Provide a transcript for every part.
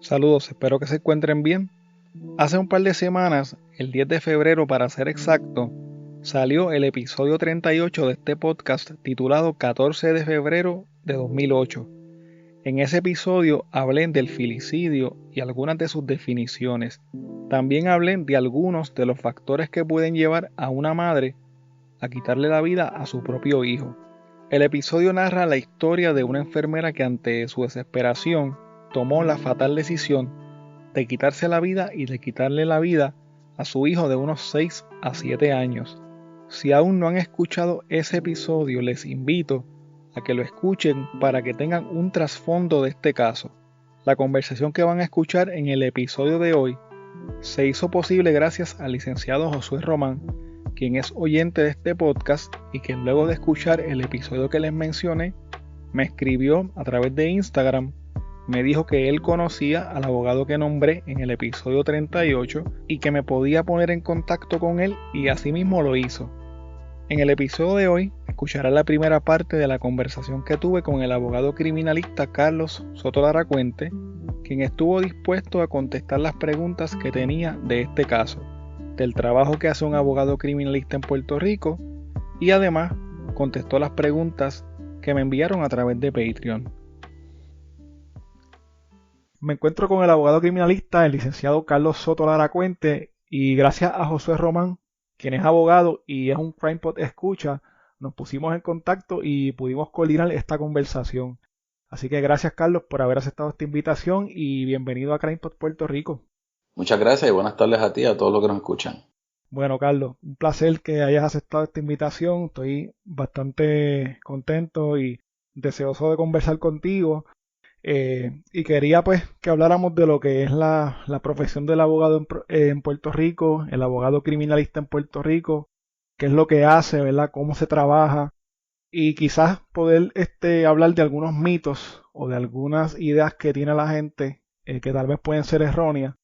Saludos, espero que se encuentren bien. Hace un par de semanas, el 10 de febrero para ser exacto, salió el episodio 38 de este podcast titulado 14 de febrero de 2008. En ese episodio hablé del filicidio y algunas de sus definiciones. También hablé de algunos de los factores que pueden llevar a una madre a quitarle la vida a su propio hijo. El episodio narra la historia de una enfermera que ante su desesperación tomó la fatal decisión de quitarse la vida y de quitarle la vida a su hijo de unos 6 a 7 años. Si aún no han escuchado ese episodio, les invito a que lo escuchen para que tengan un trasfondo de este caso. La conversación que van a escuchar en el episodio de hoy se hizo posible gracias al licenciado Josué Román, quien es oyente de este podcast y que luego de escuchar el episodio que les mencioné, me escribió a través de Instagram, me dijo que él conocía al abogado que nombré en el episodio 38 y que me podía poner en contacto con él, y así mismo lo hizo. En el episodio de hoy escuchará la primera parte de la conversación que tuve con el abogado criminalista Carlos Soto Laracuente, quien estuvo dispuesto a contestar las preguntas que tenía de este caso, del trabajo que hace un abogado criminalista en Puerto Rico, y además contestó las preguntas que me enviaron a través de Patreon. Me encuentro con el abogado criminalista, el licenciado Carlos Soto Laracuente, y gracias a Josué Román, quien es abogado y es un CrimePod escucha, nos pusimos en contacto y pudimos coordinar esta conversación. Así que gracias, Carlos, por haber aceptado esta invitación y bienvenido a CrimePod Puerto Rico. Muchas gracias y buenas tardes a ti y a todos los que nos escuchan. Bueno, Carlos, un placer que hayas aceptado esta invitación. Estoy bastante contento y deseoso de conversar contigo. Y quería pues que habláramos de lo que es la profesión del abogado en Puerto Rico, el abogado criminalista en Puerto Rico, qué es lo que hace, ¿verdad? Cómo se trabaja, y quizás poder hablar de algunos mitos o de algunas ideas que tiene la gente, que tal vez pueden ser erróneas.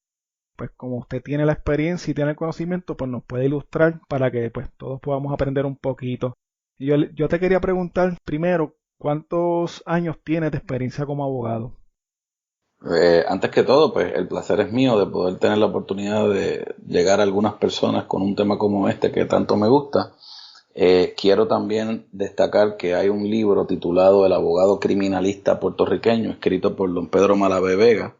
Pues como usted tiene la experiencia y tiene el conocimiento, pues nos puede ilustrar para que pues todos podamos aprender un poquito. Yo te quería preguntar primero, ¿cuántos años tienes de experiencia como abogado? Antes que todo, pues el placer es mío de poder tener la oportunidad de llegar a algunas personas con un tema como este que tanto me gusta. Quiero también destacar que hay un libro titulado El abogado criminalista puertorriqueño, escrito por don Pedro Malavé Vega.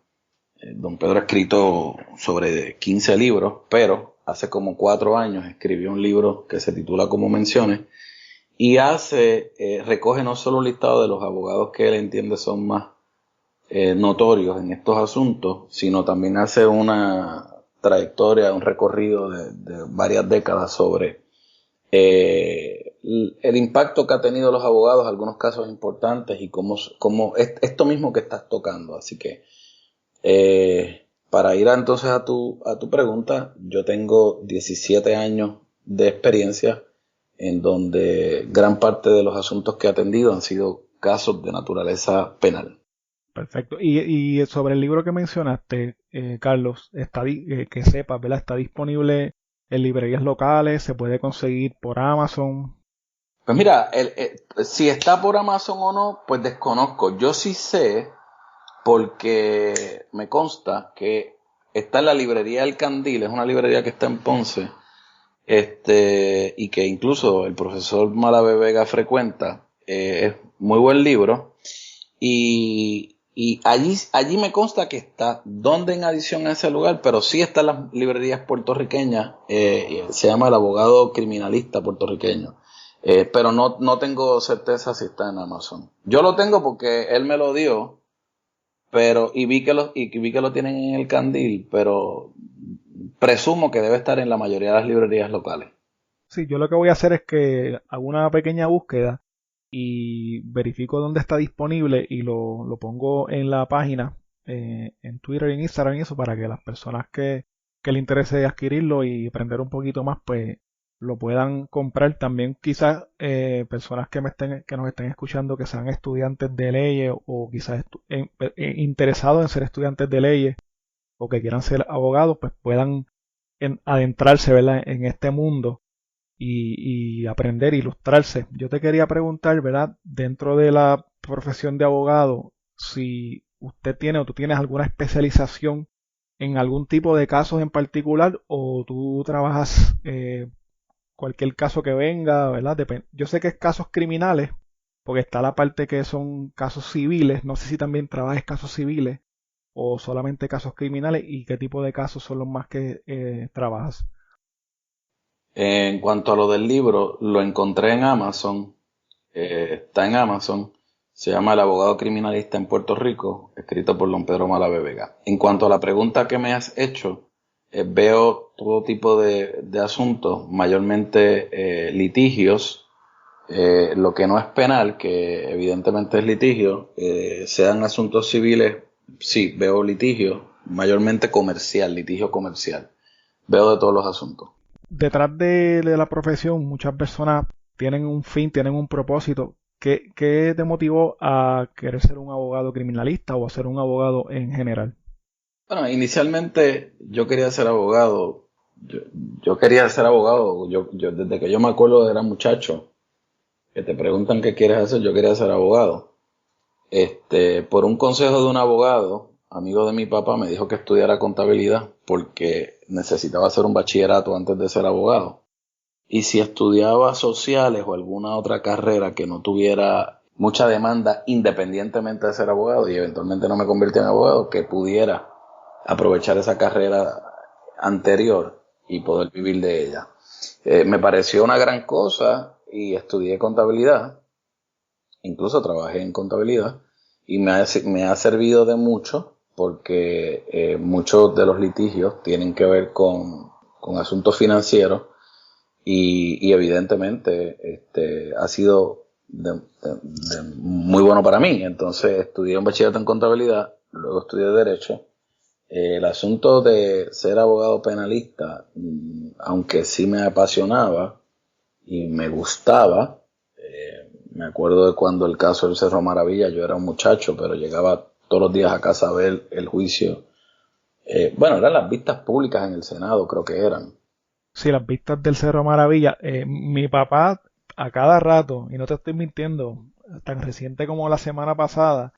Don Pedro ha escrito sobre 15 libros, pero hace como 4 años escribió un libro que se titula Como Menciones y recoge no solo un listado de los abogados que él entiende son más notorios en estos asuntos, sino también hace una trayectoria, un recorrido de varias décadas sobre el impacto que ha tenido los abogados, algunos casos importantes y cómo esto mismo que estás tocando. Así que para ir entonces a tu pregunta, yo tengo 17 años de experiencia en donde gran parte de los asuntos que he atendido han sido casos de naturaleza penal. Perfecto. Y sobre el libro que mencionaste, Carlos, que sepas, ¿verdad? Está disponible en librerías locales, se puede conseguir por Amazon. Pues mira, si está por Amazon o no, pues desconozco. Yo sí sé, porque me consta que está en la librería El Candil, es una librería que está en Ponce, y que incluso el profesor Malavé Vega frecuenta. Es muy buen libro. Y allí me consta que está, donde en adición a ese lugar, pero sí está en las librerías puertorriqueñas, se llama El abogado criminalista puertorriqueño. Pero no tengo certeza si está en Amazon. Yo lo tengo porque él me lo dio, y vi que lo tienen en el Candil, pero presumo que debe estar en la mayoría de las librerías locales. Sí, yo lo que voy a hacer es que hago una pequeña búsqueda y verifico dónde está disponible y lo pongo en la página, en Twitter y en Instagram y eso, para que las personas que le interese adquirirlo y aprender un poquito más, pues lo puedan comprar. También quizás personas que nos estén escuchando que sean estudiantes de leyes o quizás interesados en ser estudiantes de leyes o que quieran ser abogados, pues puedan adentrarse, ¿verdad?, en este mundo y aprender, ilustrarse. Yo te quería preguntar, ¿verdad? Dentro de la profesión de abogado, si ¿usted tiene o tú tienes alguna especialización en algún tipo de casos en particular o tú trabajas cualquier caso que venga, ¿verdad? Yo sé que es casos criminales, porque está la parte que son casos civiles, no sé si también trabajas casos civiles o solamente casos criminales y qué tipo de casos son los más que trabajas. En cuanto a lo del libro, lo encontré en Amazon, está en Amazon, se llama El abogado criminalista en Puerto Rico, escrito por don Pedro Malave Vega. En cuanto a la pregunta que me has hecho, veo todo tipo de asuntos, mayormente litigios, lo que no es penal, que evidentemente es litigio, sean asuntos civiles, sí, veo litigio, mayormente comercial, litigio comercial, veo de todos los asuntos. Detrás de la profesión, muchas personas tienen un fin, tienen un propósito. ¿Qué te motivó a querer ser un abogado criminalista o a ser un abogado en general? Bueno, inicialmente yo quería ser abogado. Yo, yo quería ser abogado. Desde que yo me acuerdo era muchacho, que te preguntan qué quieres hacer, yo quería ser abogado. Por un consejo de un abogado, amigo de mi papá, me dijo que estudiara contabilidad porque necesitaba hacer un bachillerato antes de ser abogado. Y si estudiaba sociales o alguna otra carrera que no tuviera mucha demanda independientemente de ser abogado y eventualmente no me convirtiera en abogado, que pudiera aprovechar esa carrera anterior y poder vivir de ella. Me pareció una gran cosa y estudié contabilidad, incluso trabajé en contabilidad y me ha servido de mucho porque muchos de los litigios tienen que ver con asuntos financieros y evidentemente ha sido de muy bueno para mí. Entonces estudié un bachillerato en contabilidad, luego estudié Derecho. El asunto de ser abogado penalista, aunque sí me apasionaba y me gustaba, me acuerdo de cuando el caso del Cerro Maravilla, yo era un muchacho, pero llegaba todos los días a casa a ver el juicio. Bueno, eran las vistas públicas en el Senado, creo que eran. Sí, las vistas del Cerro Maravilla. Mi papá a cada rato, y no te estoy mintiendo, tan reciente como la semana pasada,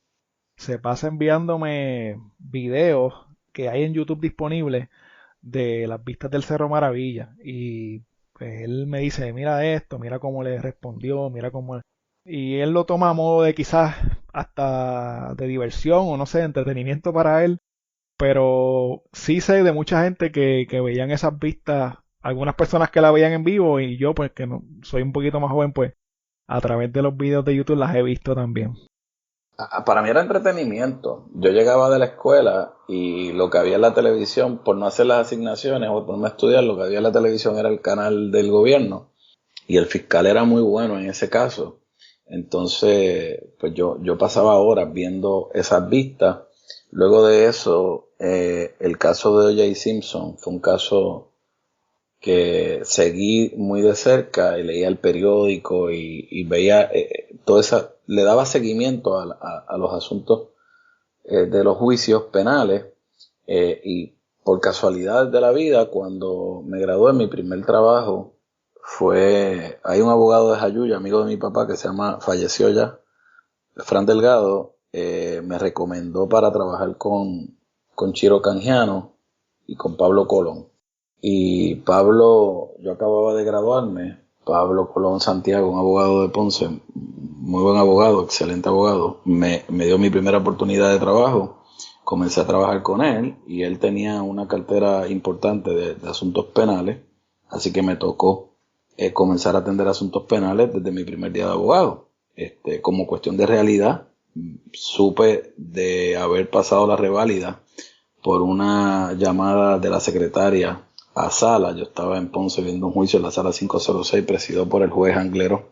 se pasa enviándome videos que hay en YouTube disponibles de las vistas del Cerro Maravilla. Y pues él me dice, mira esto, mira cómo le respondió, mira cómo... Y él lo toma a modo de quizás hasta de diversión o no sé, de entretenimiento para él. Pero sí sé de mucha gente que veían esas vistas, algunas personas que la veían en vivo y yo pues que no, soy un poquito más joven pues a través de los videos de YouTube las he visto también. Para mí era entretenimiento. Yo llegaba de la escuela y lo que había en la televisión, por no hacer las asignaciones o por no estudiar, lo que había en la televisión era el canal del gobierno. Y el fiscal era muy bueno en ese caso. Entonces, pues yo pasaba horas viendo esas vistas. Luego de eso, el caso de O.J. Simpson fue un caso que seguí muy de cerca y leía el periódico y veía toda esa, le daba seguimiento a los asuntos de los juicios penales y por casualidad de la vida, cuando me gradué, mi primer trabajo hay un abogado de Jayuya, amigo de mi papá, que falleció ya, Fran Delgado, me recomendó para trabajar con Chiro Canjiano y con Pablo Colón. Y Pablo, yo acababa de graduarme, Pablo Colón Santiago, un abogado de Ponce, muy buen abogado, excelente abogado, me dio mi primera oportunidad de trabajo, comencé a trabajar con él y él tenía una cartera importante de asuntos penales, así que me tocó comenzar a atender asuntos penales desde mi primer día de abogado. Como cuestión de realidad, supe de haber pasado la reválida por una llamada de la secretaria a sala. Yo estaba en Ponce viendo un juicio en la sala 506 presidido por el juez Anglero,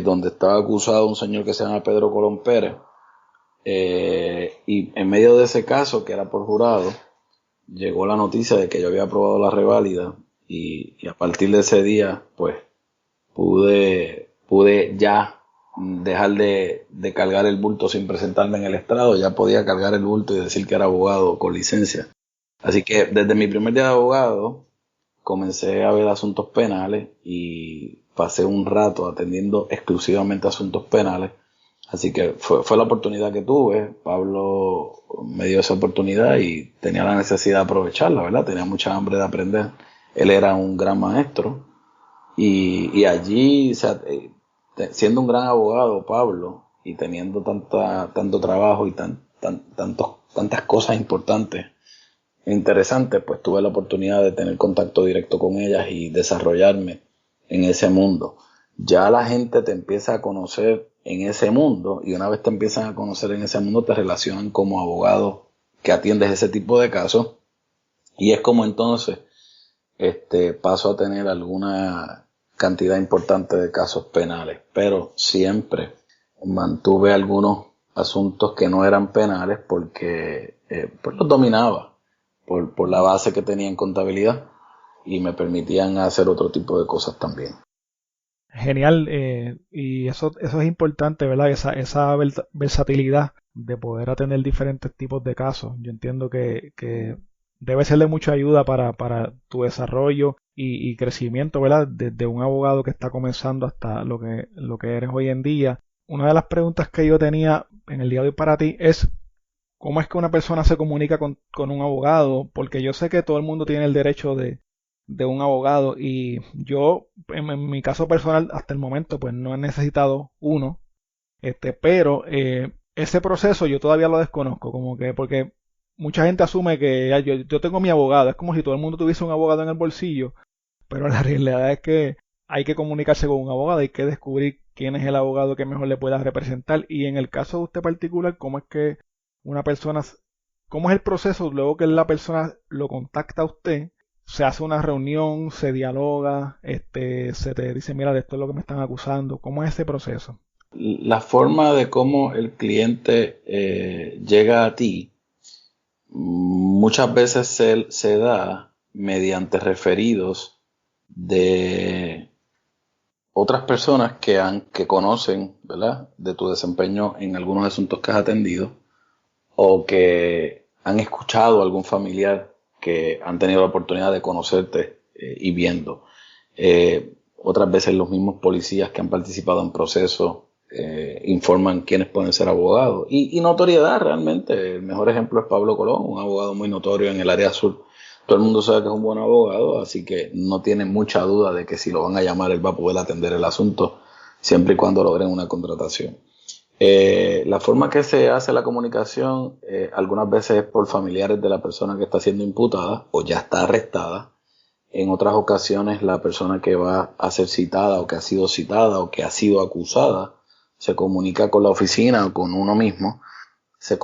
donde estaba acusado un señor que se llama Pedro Colón Pérez. Y en medio de ese caso, que era por jurado, llegó la noticia de que yo había aprobado la reválida y a partir de ese día, pues, pude ya dejar de cargar el bulto sin presentarme en el estrado, ya podía cargar el bulto y decir que era abogado con licencia. Así que desde mi primer día de abogado comencé a ver asuntos penales y pasé un rato atendiendo exclusivamente asuntos penales Así que fue la oportunidad que tuve. Pablo me dio esa oportunidad y tenía la necesidad de aprovecharla, ¿verdad? Tenía mucha hambre de aprender. Él era un gran maestro y allí, o sea, siendo un gran abogado, Pablo, y teniendo tanto trabajo y tantas cosas importantes e interesantes, pues tuve la oportunidad de tener contacto directo con ellas y desarrollarme en ese mundo. Ya la gente te empieza a conocer en ese mundo y una vez te empiezan a conocer en ese mundo te relacionan como abogado que atiendes ese tipo de casos y es como entonces paso a tener alguna cantidad importante de casos penales, pero siempre mantuve algunos asuntos que no eran penales porque pues los dominaba por la base que tenía en contabilidad y me permitían hacer otro tipo de cosas también. Genial, y eso es importante, ¿verdad? Esa versatilidad de poder atender diferentes tipos de casos. Yo entiendo que debe ser de mucha ayuda para tu desarrollo y crecimiento, ¿verdad? Desde un abogado que está comenzando hasta lo que eres hoy en día. Una de las preguntas que yo tenía en el día de hoy para ti es, ¿cómo es que una persona se comunica con un abogado? Porque yo sé que todo el mundo tiene el derecho de un abogado y yo, en mi caso personal, hasta el momento, pues no he necesitado uno, pero ese proceso yo todavía lo desconozco, como que porque mucha gente asume que ya, yo tengo mi abogado, es como si todo el mundo tuviese un abogado en el bolsillo, pero la realidad es que hay que comunicarse con un abogado, hay que descubrir quién es el abogado que mejor le pueda representar. Y en el caso de usted particular, ¿cómo es que una persona, cómo es el proceso luego que la persona lo contacta a usted? Se hace una reunión, se dialoga, se te dice, mira, de esto es lo que me están acusando. ¿Cómo es ese proceso? La forma de cómo el cliente llega a ti muchas veces se da mediante referidos de otras personas que conocen, ¿verdad?, de tu desempeño en algunos asuntos que has atendido o que han escuchado a algún familiar que han tenido la oportunidad de conocerte y viendo. Otras veces los mismos policías que han participado en procesos informan quiénes pueden ser abogados. Y notoriedad realmente. El mejor ejemplo es Pablo Colón, un abogado muy notorio en el área sur. Todo el mundo sabe que es un buen abogado, así que no tiene mucha duda de que si lo van a llamar él va a poder atender el asunto siempre y cuando logren una contratación. La forma que se hace la comunicación algunas veces es por familiares de la persona que está siendo imputada o ya está arrestada. En otras ocasiones la persona que va a ser citada o que ha sido citada o que ha sido acusada se comunica con la oficina o con uno mismo, se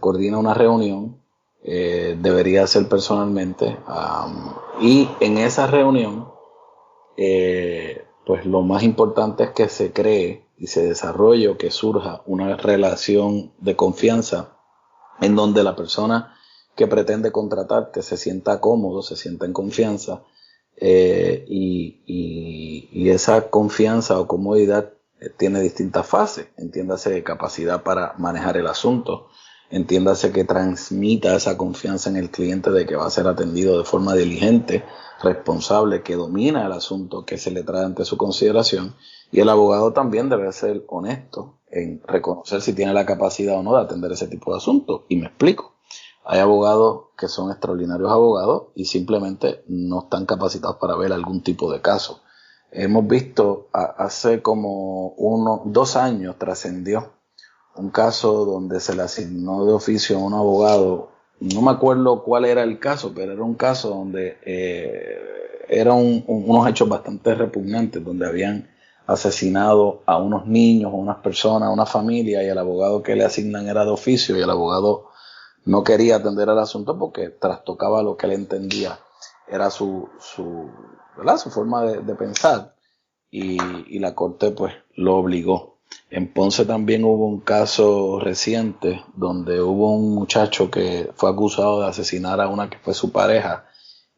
coordina una reunión, debería ser personalmente, y en esa reunión pues lo más importante es que se cree y se desarrolle o que surja una relación de confianza en donde la persona que pretende contratarte se sienta cómodo, se sienta en confianza y esa confianza o comodidad tiene distintas fases. Entiéndase capacidad para manejar el asunto, entiéndase que transmita esa confianza en el cliente de que va a ser atendido de forma diligente, responsable, que domina el asunto que se le trae ante su consideración, y el abogado también debe ser honesto en reconocer si tiene la capacidad o no de atender ese tipo de asuntos. Y me explico. Hay abogados que son extraordinarios abogados y simplemente no están capacitados para ver algún tipo de caso. Hemos visto hace como 2 años trascendió un caso donde se le asignó de oficio a un abogado. No me acuerdo cuál era el caso, pero era un caso donde eran unos hechos bastante repugnantes, donde habían asesinado a unos niños, a unas personas, a una familia, y el abogado que le asignan era de oficio, y el abogado no quería atender al asunto porque trastocaba lo que él entendía era ¿verdad?, su forma de pensar, y la corte pues lo obligó. En Ponce también hubo un caso reciente donde hubo un muchacho que fue acusado de asesinar a una que fue su pareja.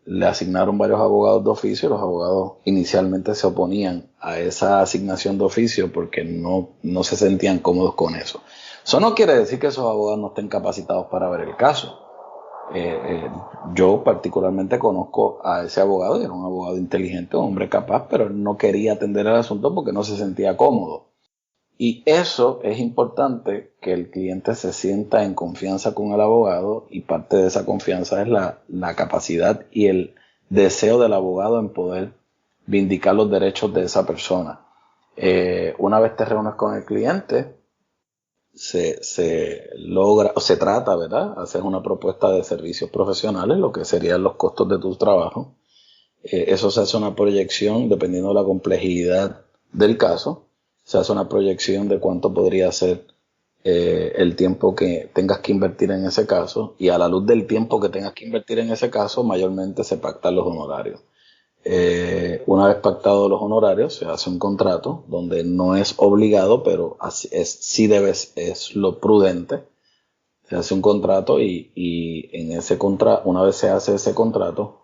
Le asignaron varios abogados de oficio. Los abogados inicialmente se oponían a esa asignación de oficio porque no se sentían cómodos con eso. Eso no quiere decir que esos abogados no estén capacitados para ver el caso. Yo particularmente conozco a ese abogado y era un abogado inteligente, un hombre capaz, pero él no quería atender el asunto porque no se sentía cómodo. Y eso es importante, que el cliente se sienta en confianza con el abogado, y parte de esa confianza es la capacidad y el deseo del abogado en poder vindicar los derechos de esa persona. Una vez te reúnes con el cliente, se logra, o se trata, ¿verdad? Hacer una propuesta de servicios profesionales, lo que serían los costos de tu trabajo. Eso se hace una proyección dependiendo de la complejidad del caso. Se hace una proyección de cuánto podría ser el tiempo que tengas que invertir en ese caso, y a la luz del tiempo que tengas que invertir en ese caso, mayormente se pactan los honorarios. Una vez pactados los honorarios, se hace un contrato donde no es obligado, pero así es, sí debes, es lo prudente. Se hace un contrato, y en ese contrato, una vez se hace ese contrato,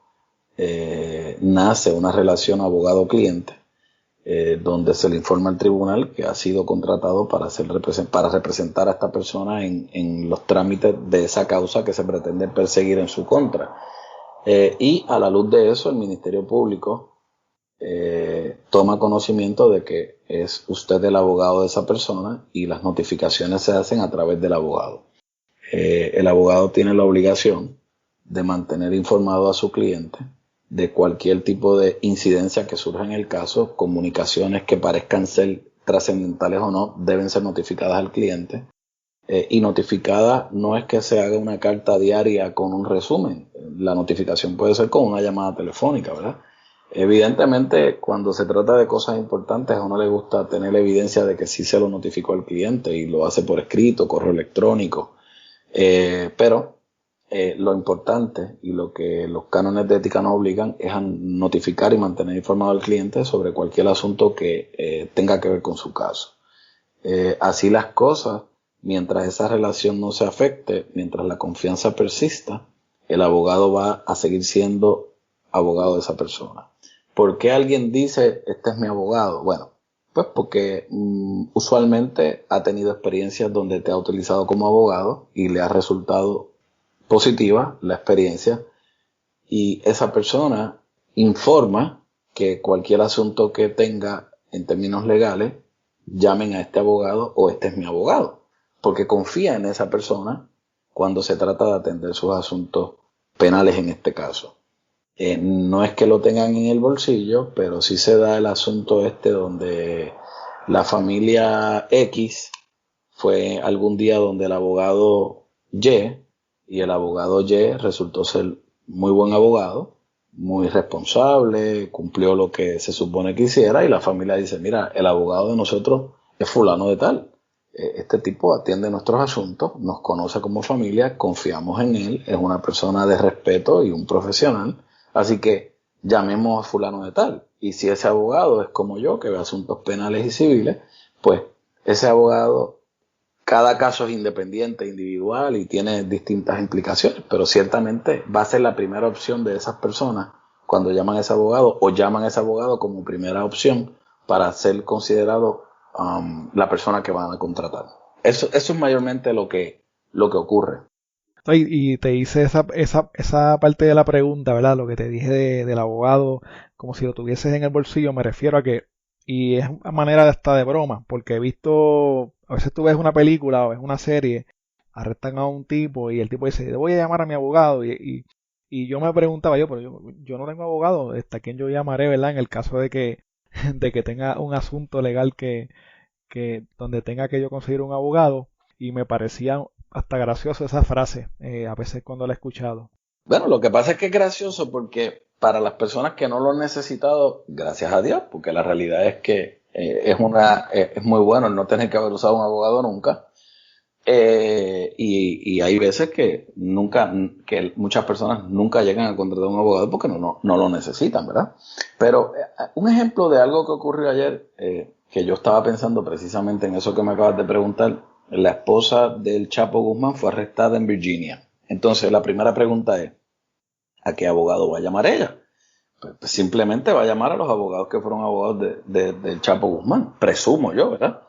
nace una relación abogado-cliente, donde se le informa al tribunal que ha sido contratado para representar a esta persona en los trámites de esa causa que se pretende perseguir en su contra. Y a la luz de eso, el Ministerio Público toma conocimiento de que es usted el abogado de esa persona, y las notificaciones se hacen a través del abogado. El abogado tiene la obligación de mantener informado a su cliente de cualquier tipo de incidencia que surja en el caso. Comunicaciones que parezcan ser trascendentales o no deben ser notificadas al cliente. Y notificada no es que se haga una carta diaria con un resumen. La notificación puede ser con una llamada telefónica, ¿verdad? Evidentemente, cuando se trata de cosas importantes, a uno le gusta tener la evidencia de que sí se lo notificó al cliente, y lo hace por escrito, correo electrónico. Pero lo importante, y lo que los cánones de ética nos obligan, es a notificar y mantener informado al cliente sobre cualquier asunto que tenga que ver con su caso. Así las cosas, mientras esa relación no se afecte, mientras la confianza persista, el abogado va a seguir siendo abogado de esa persona. ¿Por qué alguien dice, este es mi abogado? Bueno, pues porque usualmente ha tenido experiencias donde te ha utilizado como abogado y le ha resultado positiva la experiencia, y esa persona informa que cualquier asunto que tenga en términos legales, llamen a este abogado, o este es mi abogado, porque confía en esa persona cuando se trata de atender sus asuntos penales en este caso. No es que lo tengan en el bolsillo, pero sí se da el asunto donde la familia X fue algún día donde el abogado Y, y el abogado Y resultó ser muy buen abogado, muy responsable, cumplió lo que se supone que hiciera, y la familia dice, mira, el abogado de nosotros es fulano de tal. Este tipo atiende nuestros asuntos, nos conoce como familia, confiamos en él, es una persona de respeto y un profesional, así que llamemos a fulano de tal. Y si ese abogado es como yo, que ve asuntos penales y civiles, pues ese abogado, cada caso es independiente, individual, y tiene distintas implicaciones, pero ciertamente va a ser la primera opción de esas personas cuando llaman a ese abogado, o llaman a ese abogado como primera opción para ser considerado la persona que van a contratar. Eso es mayormente lo que ocurre. Y te hice esa parte de la pregunta, ¿verdad? Lo que te dije del abogado, como si lo tuvieses en el bolsillo, me refiero a que, y es una manera de hasta de broma, porque he visto, a veces tú ves una película o ves una serie, arrestan a un tipo y el tipo dice, voy a llamar a mi abogado, y yo me preguntaba pero yo no tengo abogado, ¿a quién yo llamaré, ¿verdad? En el caso de que, de que tenga un asunto legal que donde tenga que yo conseguir un abogado, y me parecía hasta gracioso esa frase, a veces cuando la he escuchado. Bueno, lo que pasa es que es gracioso porque para las personas que no lo han necesitado, gracias a Dios, porque la realidad es que es muy bueno el no tener que haber usado un abogado nunca. Y hay veces que muchas personas nunca llegan a contratar un abogado porque no lo necesitan, ¿verdad? Pero un ejemplo de algo que ocurrió ayer, que yo estaba pensando precisamente en eso que me acabas de preguntar. La esposa del Chapo Guzmán fue arrestada en Virginia. Entonces la primera pregunta es, ¿a qué abogado va a llamar ella? Pues simplemente va a llamar a los abogados que fueron abogados del Chapo Guzmán, presumo yo, ¿verdad?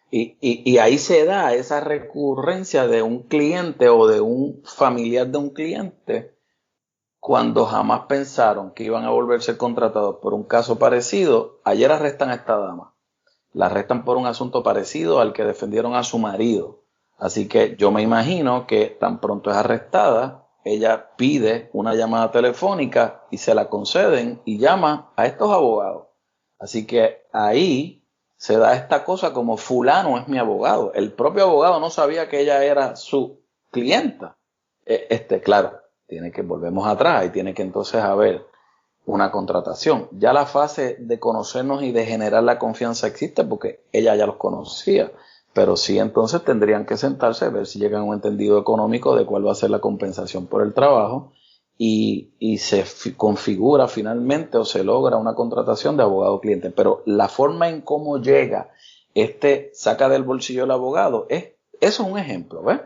Y ahí se da esa recurrencia de un cliente o de un familiar de un cliente cuando jamás pensaron que iban a volverse contratados por un caso parecido. Ayer arrestan a esta dama la arrestan por un asunto parecido al que defendieron a su marido. Así que yo me imagino que tan pronto es arrestada, ella pide una llamada telefónica y se la conceden y llama a estos abogados. Así que ahí se da esta cosa como fulano es mi abogado. El propio abogado no sabía que ella era su clienta. Claro, volvemos atrás y tiene que entonces haber una contratación. Ya la fase de conocernos y de generar la confianza existe porque ella ya los conocía. Pero sí, entonces tendrían que sentarse a ver si llegan a un entendido económico de cuál va a ser la compensación por el trabajo y se configura finalmente o se logra una contratación de abogado-cliente. Pero la forma en cómo llega saca del bolsillo el abogado, eso es un ejemplo, ¿ves?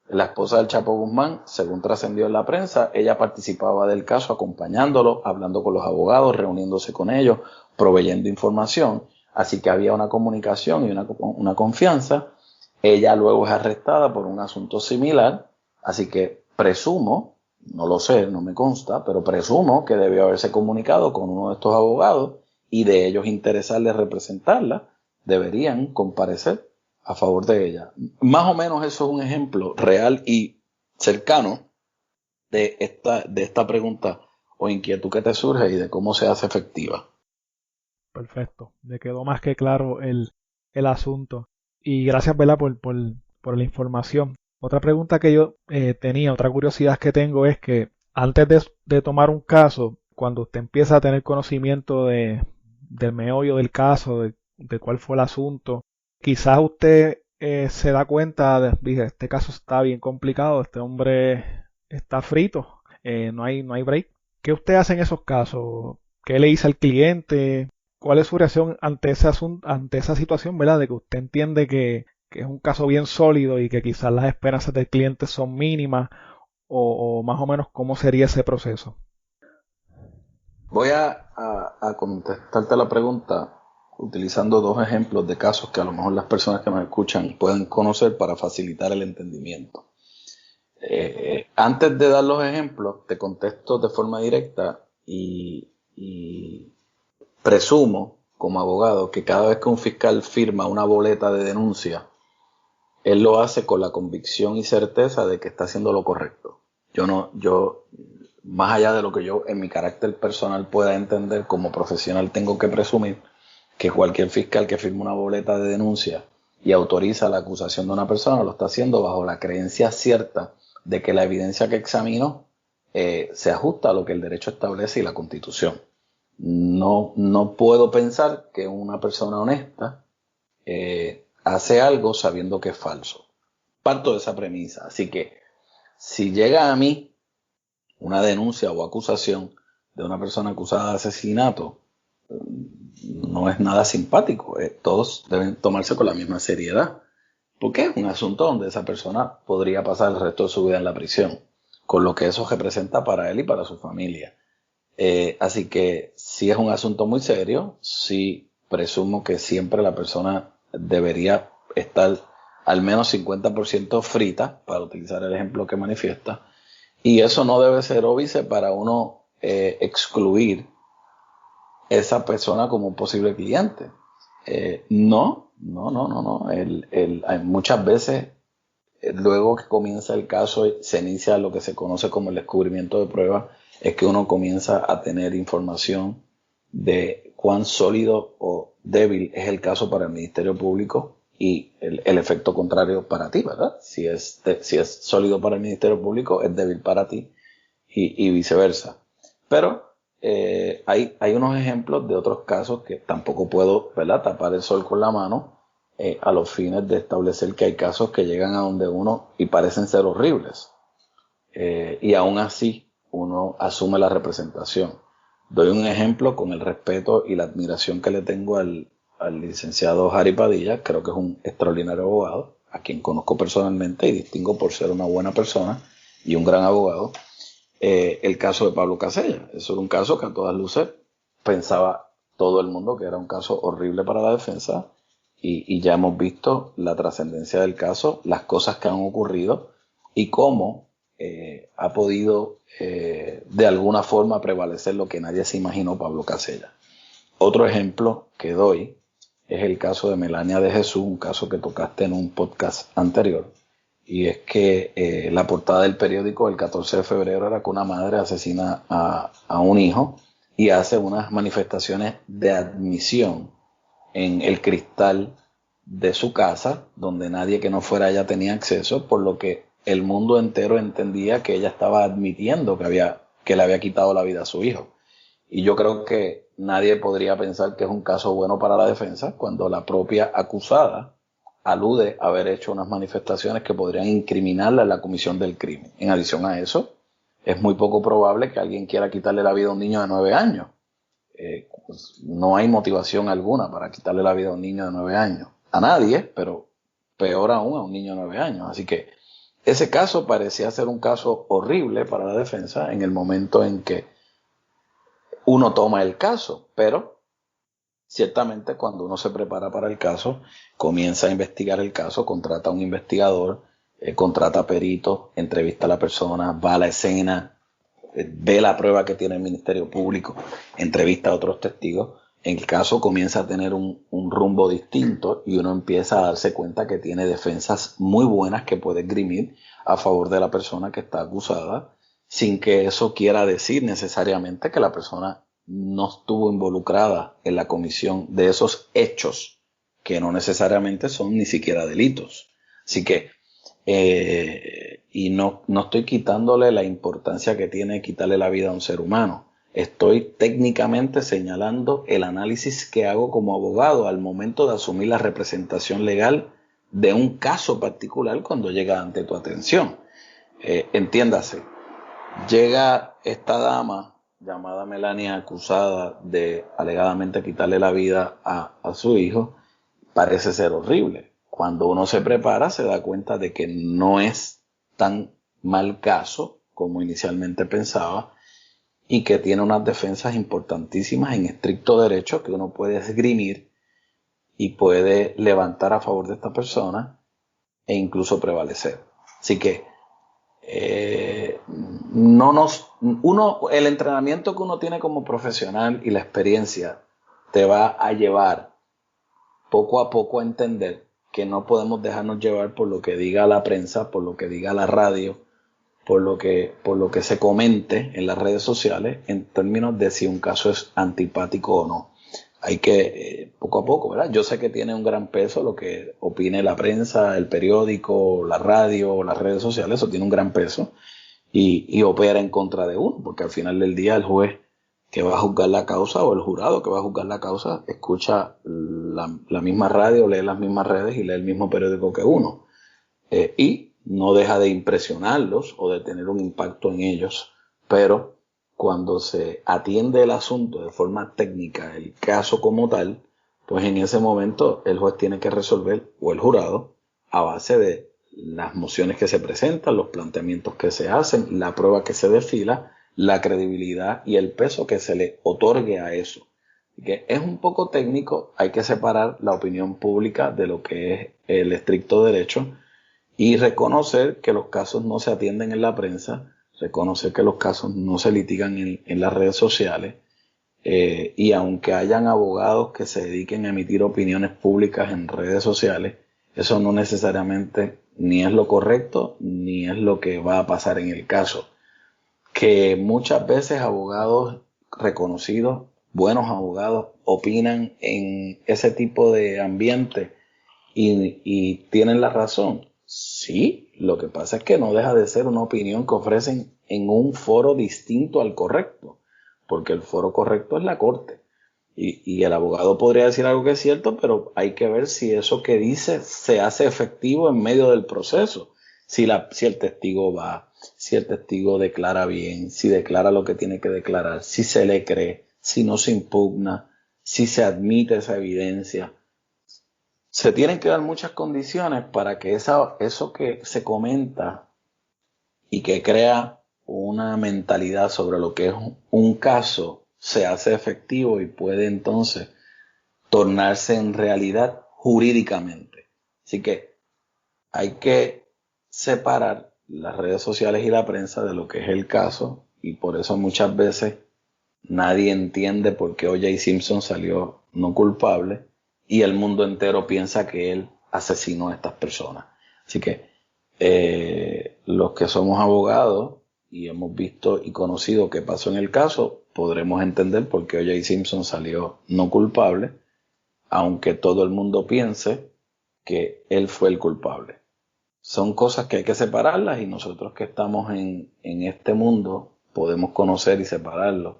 La esposa del Chapo Guzmán, según trascendió en la prensa, ella participaba del caso acompañándolo, hablando con los abogados, reuniéndose con ellos, proveyendo información. Así que había una comunicación y una confianza. Ella luego es arrestada por un asunto similar. Así que presumo, no lo sé, no me consta, pero presumo que debió haberse comunicado con uno de estos abogados y de ellos interesarle representarla, deberían comparecer a favor de ella. Más o menos eso es un ejemplo real y cercano de esta pregunta o inquietud que te surge y de cómo se hace efectiva. Perfecto, me quedó más que claro el asunto. Y gracias, Bela, por la información. Otra pregunta que yo tenía, otra curiosidad que tengo es que antes de tomar un caso, cuando usted empieza a tener conocimiento del meollo del caso, de cuál fue el asunto, quizás usted se da cuenta, dije, este caso está bien complicado, este hombre está frito, no hay break. ¿Qué usted hace en esos casos? ¿Qué le dice al cliente? ¿Cuál es su reacción ante ese asunto, ante esa situación, ¿verdad? De que usted entiende que es un caso bien sólido y que quizás las esperanzas del cliente son mínimas o más o menos cómo sería ese proceso. Voy a contestarte la pregunta utilizando dos ejemplos de casos que a lo mejor las personas que nos escuchan pueden conocer para facilitar el entendimiento. Antes de dar los ejemplos, te contesto de forma directa y presumo como abogado que cada vez que un fiscal firma una boleta de denuncia, él lo hace con la convicción y certeza de que está haciendo lo correcto. Yo, más allá de lo que yo en mi carácter personal pueda entender, como profesional tengo que presumir que cualquier fiscal que firme una boleta de denuncia y autoriza la acusación de una persona lo está haciendo bajo la creencia cierta de que la evidencia que examinó se ajusta a lo que el derecho establece y la Constitución. No puedo pensar que una persona honesta hace algo sabiendo que es falso. Parto de esa premisa. Así que si llega a mí una denuncia o acusación de una persona acusada de asesinato, no es nada simpático. Todos deben tomarse con la misma seriedad. Porque es un asunto donde esa persona podría pasar el resto de su vida en la prisión, con lo que eso representa para él y para su familia. Así que si es un asunto muy serio, sí presumo que siempre la persona debería estar al menos 50% frita, para utilizar el ejemplo que manifiesta, y eso no debe ser óbice para uno excluir esa persona como un posible cliente. No. Muchas veces, luego que comienza el caso, se inicia lo que se conoce como el descubrimiento de pruebas, es que uno comienza a tener información de cuán sólido o débil es el caso para el Ministerio Público y el efecto contrario para ti, ¿verdad? Si es sólido para el Ministerio Público, es débil para ti y viceversa. Pero hay unos ejemplos de otros casos que tampoco puedo, ¿verdad?, tapar el sol con la mano a los fines de establecer que hay casos que llegan a donde uno y parecen ser horribles. Y aún así uno asume la representación. Doy un ejemplo con el respeto y la admiración que le tengo al licenciado Jari Padilla. Creo que es un extraordinario abogado, a quien conozco personalmente y distingo por ser una buena persona y un gran abogado. El caso de Pablo Casella, eso era un caso que a todas luces pensaba todo el mundo que era un caso horrible para la defensa y ya hemos visto la trascendencia del caso, las cosas que han ocurrido y cómo ha podido de alguna forma prevalecer lo que nadie se imaginó Pablo Casella. Otro ejemplo que doy es el caso de Melania de Jesús, un caso que tocaste en un podcast anterior. Y es que la portada del periódico el 14 de febrero era que una madre asesina a un hijo y hace unas manifestaciones de admisión en el cristal de su casa, donde nadie que no fuera ella tenía acceso, por lo que el mundo entero entendía que ella estaba admitiendo que le había quitado la vida a su hijo. Y yo creo que nadie podría pensar que es un caso bueno para la defensa cuando la propia acusada alude a haber hecho unas manifestaciones que podrían incriminarla en la comisión del crimen. En adición a eso, es muy poco probable que alguien quiera quitarle la vida a un niño de 9 años. Pues no hay motivación alguna para quitarle la vida a un niño de 9 años. A nadie, pero peor aún a un niño de 9 años. Así que ese caso parecía ser un caso horrible para la defensa en el momento en que uno toma el caso, pero ciertamente cuando uno se prepara para el caso, comienza a investigar el caso, contrata a un investigador, contrata peritos, entrevista a la persona, va a la escena, ve la prueba que tiene el Ministerio Público, entrevista a otros testigos. El caso comienza a tener un rumbo distinto y uno empieza a darse cuenta que tiene defensas muy buenas que puede esgrimir a favor de la persona que está acusada, sin que eso quiera decir necesariamente que la persona no estuvo involucrada en la comisión de esos hechos, que no necesariamente son ni siquiera delitos. Así que, y no estoy quitándole la importancia que tiene quitarle la vida a un ser humano. Estoy técnicamente señalando el análisis que hago como abogado al momento de asumir la representación legal de un caso particular cuando llega ante tu atención. Entiéndase, llega esta dama llamada Melania, acusada de alegadamente quitarle la vida a su hijo. Parece ser horrible. Cuando uno se prepara se da cuenta de que no es tan mal caso como inicialmente pensaba y que tiene unas defensas importantísimas en estricto derecho que uno puede esgrimir y puede levantar a favor de esta persona e incluso prevalecer. Así que el entrenamiento que uno tiene como profesional y la experiencia te va a llevar poco a poco a entender que no podemos dejarnos llevar por lo que diga la prensa, por lo que diga la radio, por lo que se comente en las redes sociales en términos de si un caso es antipático o no. Hay que, poco a poco, ¿verdad? Yo sé que tiene un gran peso lo que opine la prensa, el periódico, la radio, las redes sociales, eso tiene un gran peso y opera en contra de uno, porque al final del día el juez que va a juzgar la causa o el jurado que va a juzgar la causa escucha la misma radio, lee las mismas redes y lee el mismo periódico que uno. Y no deja de impresionarlos o de tener un impacto en ellos, pero cuando se atiende el asunto de forma técnica, el caso como tal, pues en ese momento el juez tiene que resolver, o el jurado, a base de las mociones que se presentan, los planteamientos que se hacen, la prueba que se desfila, la credibilidad y el peso que se le otorgue a eso. Que es un poco técnico, hay que separar la opinión pública de lo que es el estricto derecho y reconocer que los casos no se atienden en la prensa, reconocer que los casos no se litigan en las redes sociales, y aunque hayan abogados que se dediquen a emitir opiniones públicas en redes sociales, eso no necesariamente ni es lo correcto ni es lo que va a pasar en el caso. Que muchas veces abogados reconocidos, buenos abogados, opinan en ese tipo de ambiente y tienen la razón. Sí, lo que pasa es que no deja de ser una opinión que ofrecen en un foro distinto al correcto, porque el foro correcto es la corte. Y el abogado podría decir algo que es cierto, pero hay que ver si eso que dice se hace efectivo en medio del proceso. Si el testigo va, si el testigo declara bien, si declara lo que tiene que declarar, si se le cree, si no se impugna, si se admite esa evidencia. Se tienen que dar muchas condiciones para que eso que se comenta y que crea una mentalidad sobre lo que es un caso se hace efectivo y puede entonces tornarse en realidad jurídicamente. Así que hay que separar las redes sociales y la prensa de lo que es el caso y por eso muchas veces nadie entiende por qué O.J. Simpson salió no culpable y el mundo entero piensa que él asesinó a estas personas. Así que los que somos abogados y hemos visto y conocido qué pasó en el caso, podremos entender por qué O.J. Simpson salió no culpable, aunque todo el mundo piense que él fue el culpable. Son cosas que hay que separarlas y nosotros que estamos en este mundo podemos conocer y separarlo.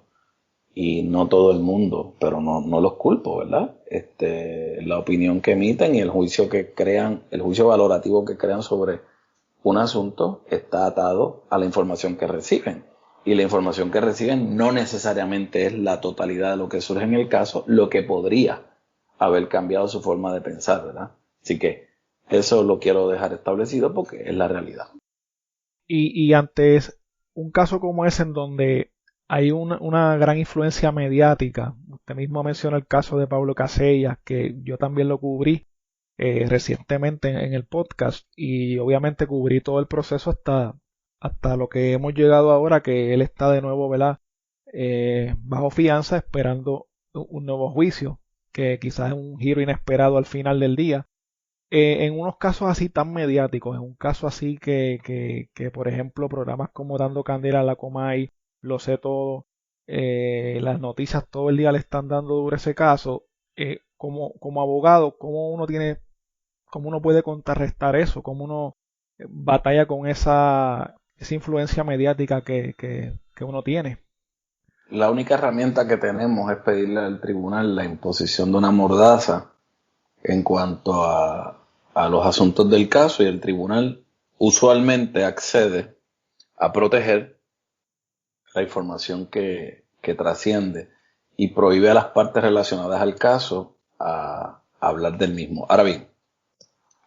Y no todo el mundo, pero no los culpo, ¿verdad? La opinión que emiten y el juicio que crean, el juicio valorativo que crean sobre un asunto está atado a la información que reciben. Y la información que reciben no necesariamente es la totalidad de lo que surge en el caso, lo que podría haber cambiado su forma de pensar, ¿verdad? Así que eso lo quiero dejar establecido porque es la realidad. Y ante un caso como ese en donde hay una gran influencia mediática, usted mismo menciona el caso de Pablo Casellas, que yo también lo cubrí recientemente en el podcast, y obviamente cubrí todo el proceso hasta lo que hemos llegado ahora, que él está de nuevo, ¿verdad? Bajo fianza esperando un nuevo juicio, que quizás es un giro inesperado al final del día. En unos casos así tan mediáticos, en un caso así que, por ejemplo, programas como Dando Candela a la Comay, Lo Sé Todo, las noticias todo el día le están dando duro ese caso, como abogado, cómo uno puede contrarrestar eso, cómo uno batalla con esa influencia mediática que uno tiene. La única herramienta que tenemos es pedirle al tribunal la imposición de una mordaza en cuanto a los asuntos del caso, y el tribunal usualmente accede a proteger la información que trasciende y prohíbe a las partes relacionadas al caso a hablar del mismo. Ahora bien,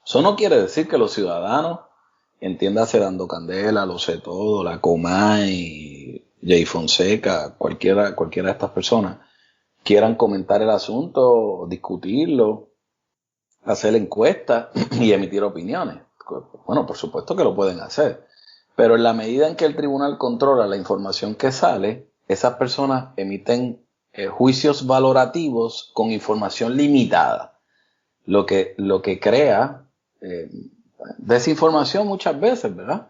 eso no quiere decir que los ciudadanos, entiéndase Dando Candela, Lo Sé Todo, la Comay, Jay Fonseca, cualquiera de estas personas, quieran comentar el asunto, discutirlo, hacer encuestas y emitir opiniones. Bueno, por supuesto que lo pueden hacer, pero en la medida en que el tribunal controla la información que sale, esas personas emiten juicios valorativos con información limitada, lo que crea desinformación muchas veces, ¿verdad?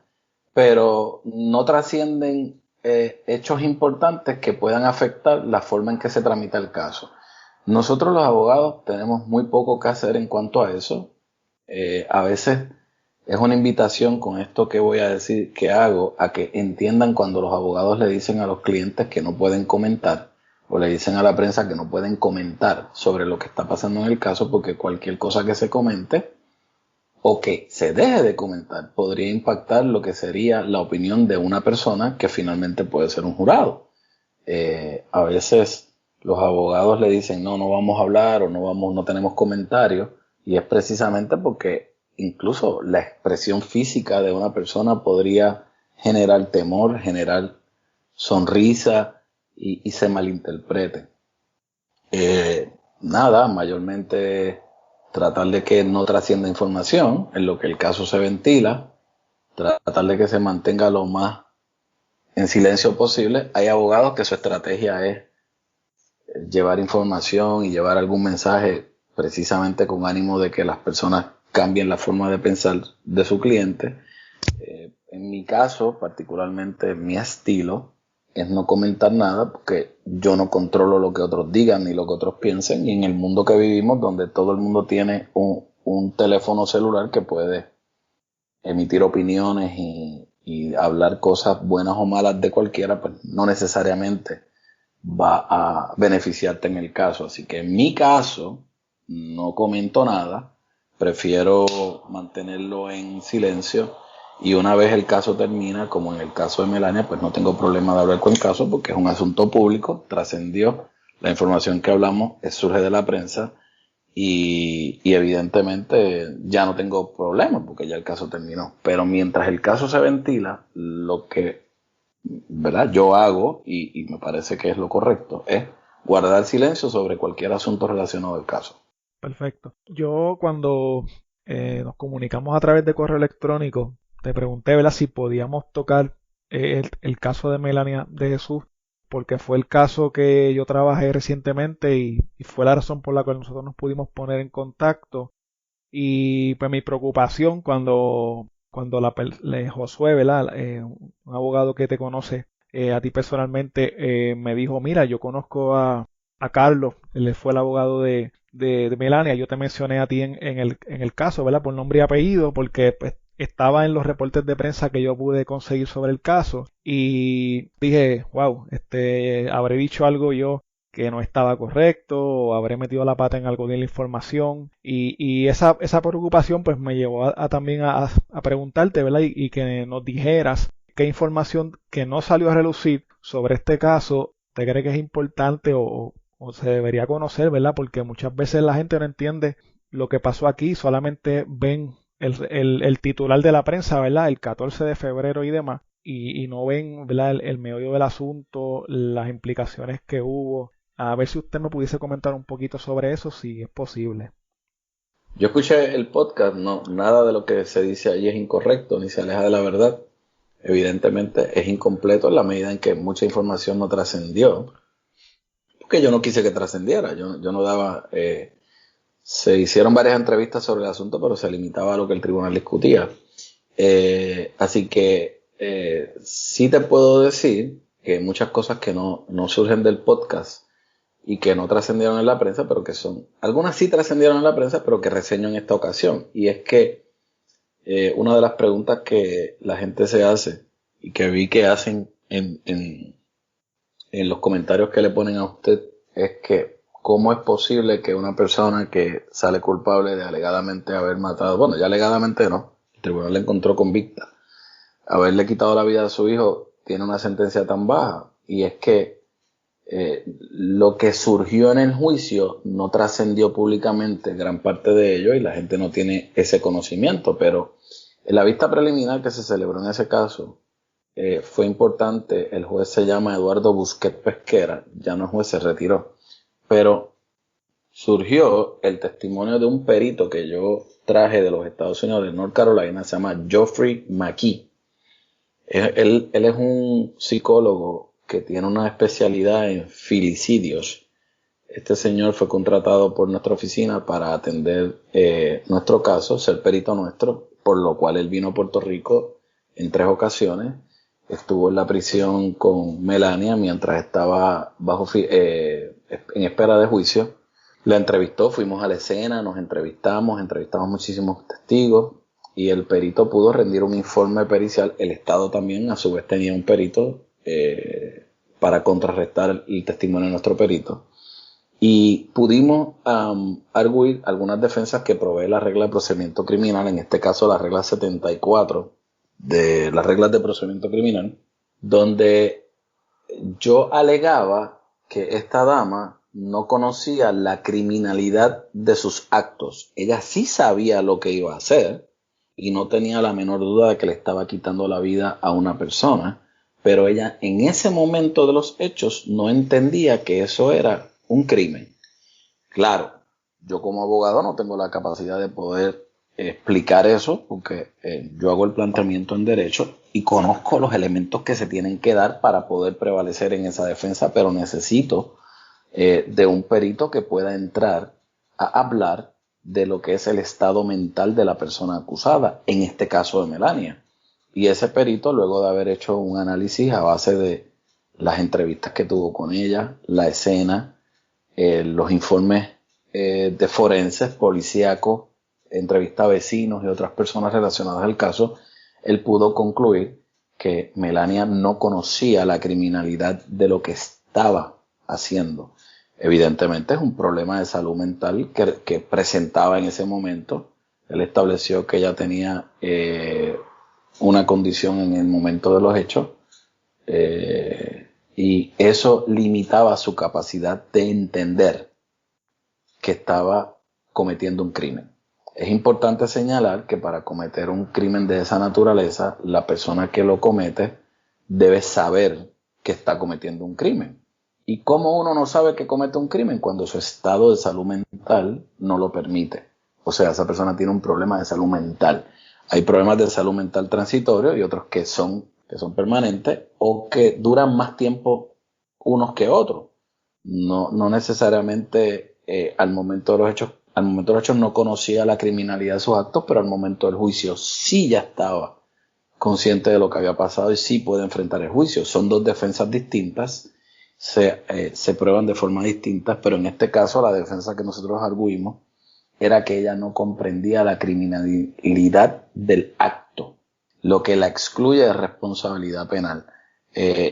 Pero no trascienden hechos importantes que puedan afectar la forma en que se tramita el caso. Nosotros los abogados tenemos muy poco que hacer en cuanto a eso. A veces es una invitación con esto que voy a decir que hago a que entiendan cuando los abogados le dicen a los clientes que no pueden comentar o le dicen a la prensa que no pueden comentar sobre lo que está pasando en el caso, porque cualquier cosa que se comente o que se deje de comentar podría impactar lo que sería la opinión de una persona que finalmente puede ser un jurado. A veces los abogados le dicen no vamos a hablar o no tenemos comentarios, y es precisamente porque incluso la expresión física de una persona podría generar temor, generar sonrisa y se malinterprete. Mayormente tratar de que no trascienda información en lo que el caso se ventila, tratar de que se mantenga lo más en silencio posible. Hay abogados que su estrategia es llevar información y llevar algún mensaje precisamente con ánimo de que las personas cambien la forma de pensar de su cliente. En mi caso, particularmente mi estilo es no comentar nada porque yo no controlo lo que otros digan ni lo que otros piensen, y en el mundo que vivimos donde todo el mundo tiene un teléfono celular que puede emitir opiniones y hablar cosas buenas o malas de cualquiera, pues no necesariamente va a beneficiarte en el caso. Así que en mi caso no comento nada, prefiero mantenerlo en silencio, y una vez el caso termina, como en el caso de Melania, pues no tengo problema de hablar con el caso porque es un asunto público, trascendió, la información que hablamos surge de la prensa, y evidentemente ya no tengo problema porque ya el caso terminó. Pero mientras el caso se ventila, lo que, ¿verdad?, yo hago, y me parece que es lo correcto, es guardar silencio sobre cualquier asunto relacionado al caso. Perfecto. Yo cuando nos comunicamos a través de correo electrónico, te pregunté, ¿verdad?, si podíamos tocar el caso de Melania de Jesús, porque fue el caso que yo trabajé recientemente y fue la razón por la cual nosotros nos pudimos poner en contacto. Y pues mi preocupación cuando Josué, ¿verdad? Un abogado que te conoce a ti personalmente, me dijo, mira, yo conozco a Carlos, él fue el abogado de Melania, yo te mencioné a ti en el caso, ¿verdad? Por nombre y apellido, porque pues, estaba en los reportes de prensa que yo pude conseguir sobre el caso y dije, wow, habré dicho algo yo que no estaba correcto o habré metido la pata en algo de la información y esa preocupación pues me llevó también a preguntarte, ¿verdad? Y que nos dijeras qué información que no salió a relucir sobre este caso te cree que es importante o se debería conocer, ¿verdad? Porque muchas veces la gente no entiende lo que pasó aquí, solamente ven el titular de la prensa, ¿verdad? El 14 de febrero y demás. Y no ven, ¿verdad? El meollo del asunto, las implicaciones que hubo. A ver si usted me pudiese comentar un poquito sobre eso, si es posible. Yo escuché el podcast, no, nada de lo que se dice allí es incorrecto ni se aleja de la verdad. Evidentemente es incompleto en la medida en que mucha información no trascendió, porque yo no quise que trascendiera, yo no daba... se hicieron varias entrevistas sobre el asunto, pero se limitaba a lo que el tribunal discutía. Así que sí te puedo decir que muchas cosas que no surgen del podcast y que no trascendieron en la prensa, pero que son, algunas sí trascendieron en la prensa, pero que reseño en esta ocasión. Y es que una de las preguntas que la gente se hace y que vi que hacen en los comentarios que le ponen a usted es que cómo es posible que una persona que sale culpable de alegadamente haber matado, bueno, ya alegadamente no, el tribunal le encontró convicta, haberle quitado la vida a su hijo, tiene una sentencia tan baja. Y es que lo que surgió en el juicio no trascendió públicamente gran parte de ello y la gente no tiene ese conocimiento, pero en la vista preliminar que se celebró en ese caso fue importante. El juez se llama Eduardo Busquet Pesquera, ya no es juez, se retiró, pero surgió el testimonio de un perito que yo traje de los Estados Unidos, de North Carolina, se llama Geoffrey McKee. Él es un psicólogo que tiene una especialidad en filicidios. Este señor fue contratado por nuestra oficina para atender nuestro caso, ser perito nuestro, por lo cual él vino a Puerto Rico en 3 ocasiones. Estuvo en la prisión con Melania mientras estaba en espera de juicio. La entrevistó, fuimos a la escena, nos entrevistamos muchísimos testigos y el perito pudo rendir un informe pericial. El Estado también a su vez tenía un perito para contrarrestar el testimonio de nuestro perito. Y pudimos arguir algunas defensas que provee la regla de procedimiento criminal, en este caso la regla 74 de las reglas de procedimiento criminal, donde yo alegaba que esta dama no conocía la criminalidad de sus actos. Ella sí sabía lo que iba a hacer y no tenía la menor duda de que le estaba quitando la vida a una persona, pero ella en ese momento de los hechos no entendía que eso era un crimen. Claro, yo como abogado no tengo la capacidad de poder explicar eso porque yo hago el planteamiento en derecho y conozco los elementos que se tienen que dar para poder prevalecer en esa defensa, pero necesito de un perito que pueda entrar a hablar de lo que es el estado mental de la persona acusada, en este caso de Melania. Y ese perito, luego de haber hecho un análisis a base de las entrevistas que tuvo con ella, la escena, los informes de forenses, policíacos, entrevista a vecinos y otras personas relacionadas al caso, él pudo concluir que Melania no conocía la criminalidad de lo que estaba haciendo. Evidentemente es un problema de salud mental que presentaba en ese momento. Él estableció que ella tenía una condición en el momento de los hechos y eso limitaba su capacidad de entender que estaba cometiendo un crimen. Es importante señalar que para cometer un crimen de esa naturaleza, la persona que lo comete debe saber que está cometiendo un crimen. ¿Y cómo uno no sabe que comete un crimen? Cuando su estado de salud mental no lo permite. O sea, esa persona tiene un problema de salud mental. Hay problemas de salud mental transitorios y otros que son permanentes o que duran más tiempo unos que otros. No necesariamente al momento de los hechos no conocía la criminalidad de sus actos, pero al momento del juicio sí ya estaba consciente de lo que había pasado y sí puede enfrentar el juicio. Son dos defensas distintas, se prueban de forma distinta, pero en este caso la defensa que nosotros arguimos era que ella no comprendía la criminalidad del acto, lo que la excluye de responsabilidad penal.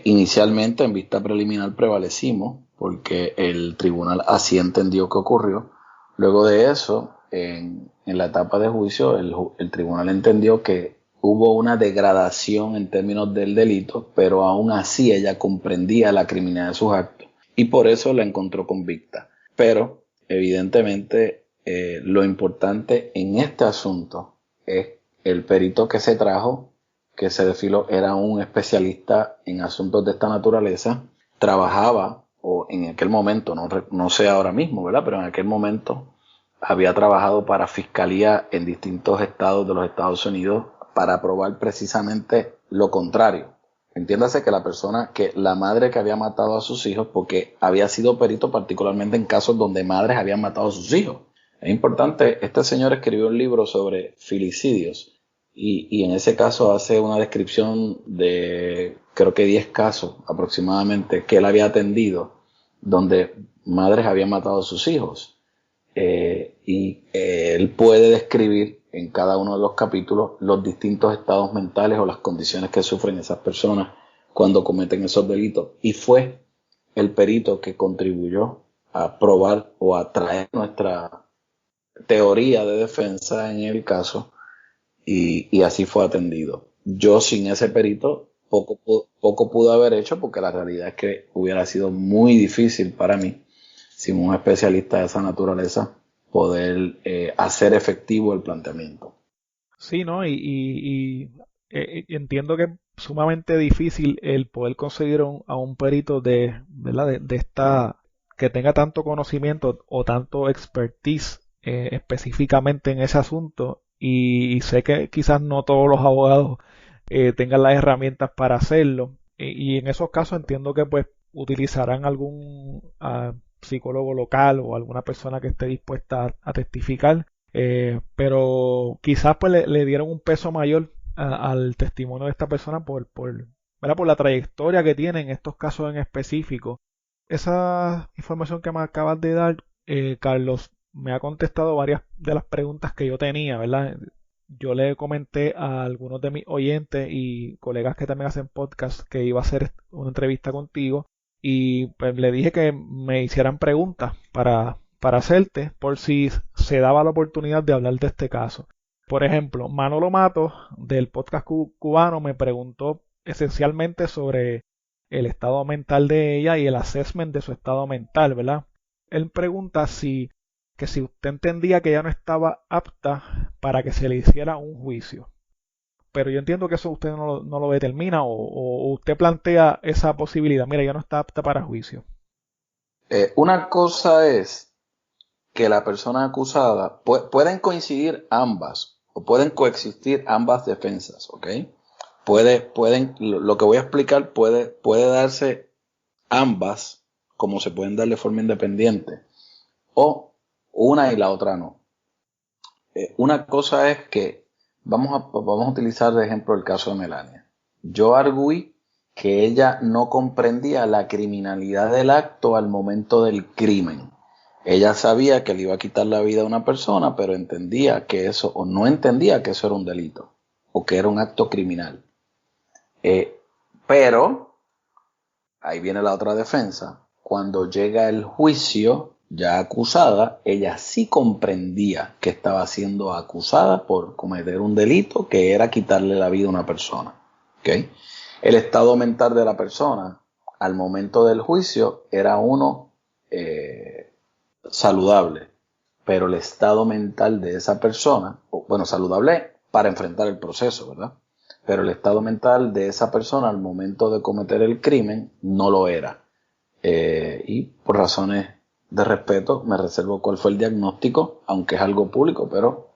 Inicialmente, en vista preliminar, prevalecimos porque el tribunal así entendió que ocurrió. Luego de eso, en la etapa de juicio, el tribunal entendió que hubo una degradación en términos del delito, pero aún así ella comprendía la criminalidad de sus actos y por eso la encontró convicta. Pero, evidentemente, lo importante en este asunto es el perito que se trajo, que se desfiló, era un especialista en asuntos de esta naturaleza, trabajaba, o en aquel momento, no sé ahora mismo, ¿verdad? Pero en aquel momento había trabajado para fiscalía en distintos estados de los Estados Unidos para probar precisamente lo contrario. Entiéndase que la madre que había matado a sus hijos, porque había sido perito particularmente en casos donde madres habían matado a sus hijos. Es importante, este señor escribió un libro sobre filicidios y en ese caso hace una descripción de creo que 10 casos aproximadamente que él había atendido donde madres habían matado a sus hijos. Él puede describir en cada uno de los capítulos los distintos estados mentales o las condiciones que sufren esas personas cuando cometen esos delitos. Y fue el perito que contribuyó a probar o a traer nuestra teoría de defensa en el caso y así fue atendido. Yo sin ese perito poco pude haber hecho porque la realidad es que hubiera sido muy difícil para mí sin un especialista de esa naturaleza poder hacer efectivo el planteamiento. Sí, ¿no? Entiendo que es sumamente difícil el poder conseguir a un perito ¿verdad? De esta, que tenga tanto conocimiento o tanto expertise específicamente en ese asunto y sé que quizás no todos los abogados tengan las herramientas para hacerlo y en esos casos entiendo que pues utilizarán algún psicólogo local o alguna persona que esté dispuesta a testificar, pero quizás pues le dieron un peso mayor al testimonio de esta persona ¿verdad? Por la trayectoria que tiene en estos casos en específico. Esa información que me acabas de dar, Carlos, me ha contestado varias de las preguntas que yo tenía, ¿verdad? Yo le comenté a algunos de mis oyentes y colegas que también hacen podcast que iba a hacer una entrevista contigo y pues le dije que me hicieran preguntas para hacerte por si se daba la oportunidad de hablar de este caso. Por ejemplo, Manolo Mato del podcast cubano me preguntó esencialmente sobre el estado mental de ella y el assessment de su estado mental, ¿verdad? Él pregunta que si usted entendía que ella no estaba apta para que se le hiciera un juicio. Pero yo entiendo que eso usted no lo determina o usted plantea esa posibilidad. Mira, ella no está apta para juicio. Una cosa es que la persona acusada, pueden coincidir ambas o pueden coexistir ambas defensas, ¿ok? Lo que voy a explicar puede darse ambas, como se pueden dar de forma independiente, o una y la otra no. Una cosa es que vamos a utilizar de ejemplo el caso de Melania. Yo arguí que ella no comprendía la criminalidad del acto al momento del crimen. Ella sabía que le iba a quitar la vida a una persona, pero entendía que eso, o no entendía que eso era un delito, o que era un acto criminal. Pero, ahí viene la otra defensa, cuando llega el juicio, ya acusada, ella sí comprendía que estaba siendo acusada por cometer un delito que era quitarle la vida a una persona. ¿Okay? El estado mental de la persona al momento del juicio era uno saludable, pero el estado mental de esa persona, bueno, saludable para enfrentar el proceso, ¿verdad? Pero el estado mental de esa persona al momento de cometer el crimen no lo era. Y por razones de respeto me reservo cuál fue el diagnóstico, aunque es algo público, pero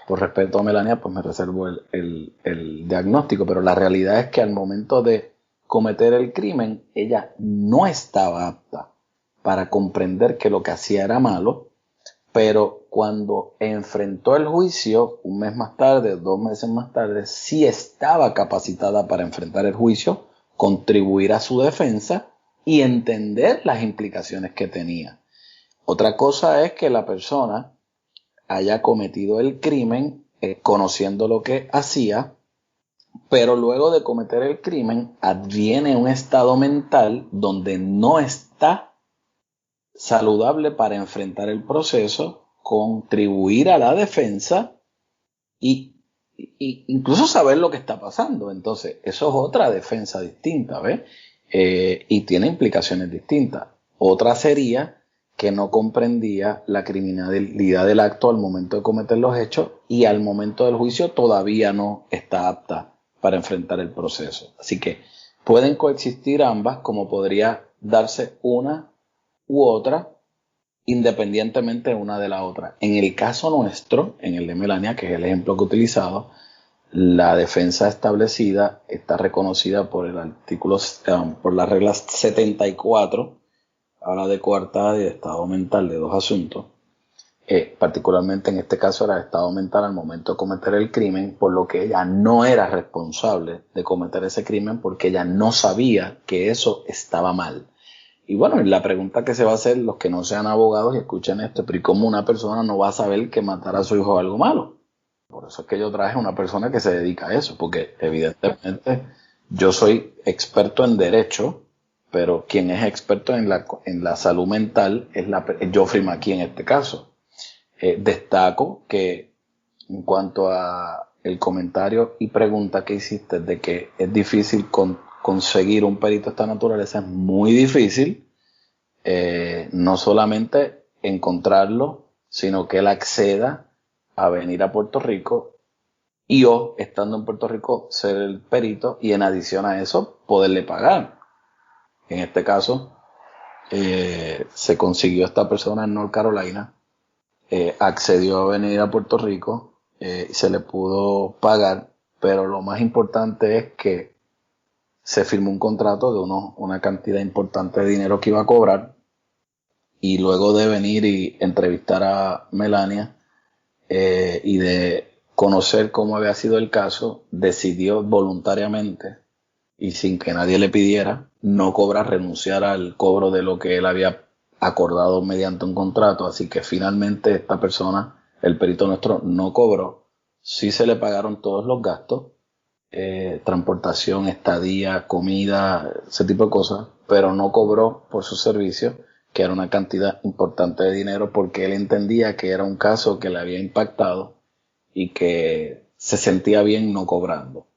por respeto a Melania pues me reservo el diagnóstico. Pero la realidad es que al momento de cometer el crimen, ella no estaba apta para comprender que lo que hacía era malo, pero cuando enfrentó el juicio, un mes más tarde, 2 meses más tarde, sí estaba capacitada para enfrentar el juicio, contribuir a su defensa y entender las implicaciones que tenía. Otra cosa es que la persona haya cometido el crimen conociendo lo que hacía, pero luego de cometer el crimen adviene un estado mental donde no está saludable para enfrentar el proceso, contribuir a la defensa y incluso saber lo que está pasando. Entonces, eso es otra defensa distinta, ¿ves? Y tiene implicaciones distintas. Otra sería que no comprendía la criminalidad del acto al momento de cometer los hechos y al momento del juicio todavía no está apta para enfrentar el proceso. Así que pueden coexistir ambas, como podría darse una u otra independientemente una de la otra. En el caso nuestro, en el de Melania, que es el ejemplo que he utilizado, la defensa establecida está reconocida por el artículo, por la regla 74, habla de coartada y de estado mental de 2 asuntos. Particularmente en este caso era el estado mental al momento de cometer el crimen, por lo que ella no era responsable de cometer ese crimen porque ella no sabía que eso estaba mal. Y bueno, la pregunta que se va a hacer los que no sean abogados y escuchen esto, pero ¿y cómo una persona no va a saber que matar a su hijo es algo malo? Por eso es que yo traje una persona que se dedica a eso, porque evidentemente yo soy experto en derecho, pero quien es experto en la salud mental es Geoffrey McKee en este caso. Destaco que en cuanto a el comentario y pregunta que hiciste de que es difícil conseguir un perito de esta naturaleza, es muy difícil, no solamente encontrarlo, sino que él acceda a venir a Puerto Rico y yo, estando en Puerto Rico, ser el perito y en adición a eso, poderle pagar. En este caso, se consiguió esta persona en North Carolina, accedió a venir a Puerto Rico y se le pudo pagar, pero lo más importante es que se firmó un contrato de una cantidad importante de dinero que iba a cobrar, y luego de venir y entrevistar a Melania y de conocer cómo había sido el caso, decidió voluntariamente y sin que nadie le pidiera no cobrar, renunciar al cobro de lo que él había acordado mediante un contrato. Así que finalmente esta persona, el perito nuestro, no cobró. Sí se le pagaron todos los gastos, transportación, estadía, comida, ese tipo de cosas, pero no cobró por su servicio, que era una cantidad importante de dinero, porque él entendía que era un caso que le había impactado y que se sentía bien no cobrando.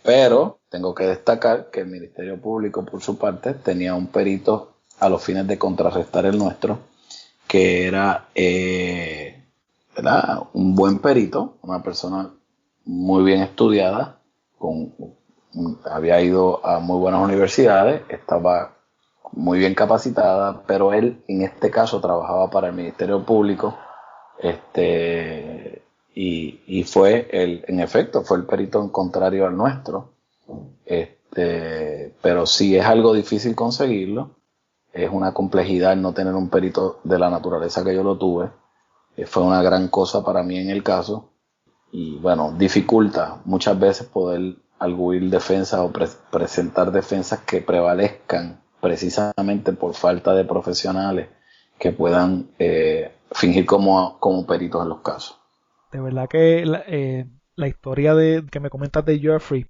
Pero tengo que destacar que el Ministerio Público, por su parte, tenía un perito a los fines de contrarrestar el nuestro, que era un buen perito, una persona muy bien estudiada, había ido a muy buenas universidades, estaba muy bien capacitada, pero él en este caso trabajaba para el Ministerio Público, y fue en efecto, fue el perito contrario al nuestro, pero sí es algo difícil conseguirlo, es una complejidad no tener un perito de la naturaleza que yo lo tuve, fue una gran cosa para mí en el caso, y bueno, dificulta muchas veces poder arguir defensas o presentar defensas que prevalezcan precisamente por falta de profesionales que puedan fingir como peritos en los casos. De verdad que la historia que me comentas de Geoffrey,